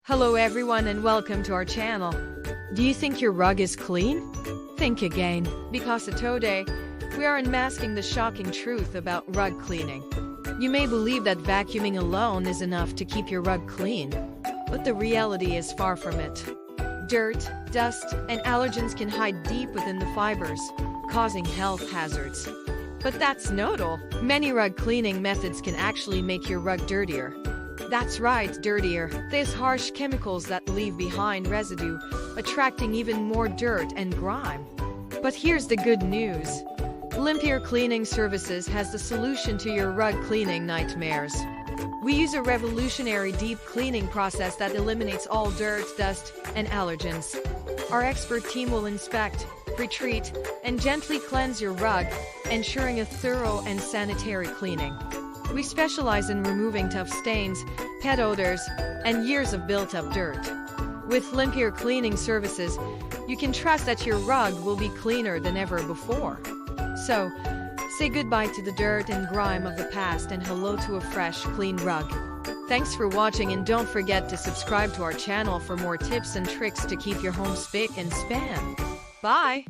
Hello everyone and welcome to our channel. Do you think your rug is clean? Think again, because today, we are unmasking the shocking truth about rug cleaning. You may believe that vacuuming alone is enough to keep your rug clean, but the reality is far from it. Dirt, dust, and allergens can hide deep within the fibers, causing health hazards. But that's not all. Many rug cleaning methods can actually make your rug dirtier. That's right, dirtier. These harsh chemicals that leave behind residue, attracting even more dirt and grime. But here's the good news. Limpier Cleaning Services has the solution to your rug cleaning nightmares. We use a revolutionary deep cleaning process that eliminates all dirt, dust, and allergens. Our expert team will inspect, retreat, and gently cleanse your rug, ensuring a thorough and sanitary cleaning. We specialize in removing tough stains, pet odors, and years of built-up dirt. With Limpier Cleaning Services, you can trust that your rug will be cleaner than ever before. So, say goodbye to the dirt and grime of the past and hello to a fresh, clean rug. Thanks for watching and don't forget to subscribe to our channel for more tips and tricks to keep your home spick and span. Bye!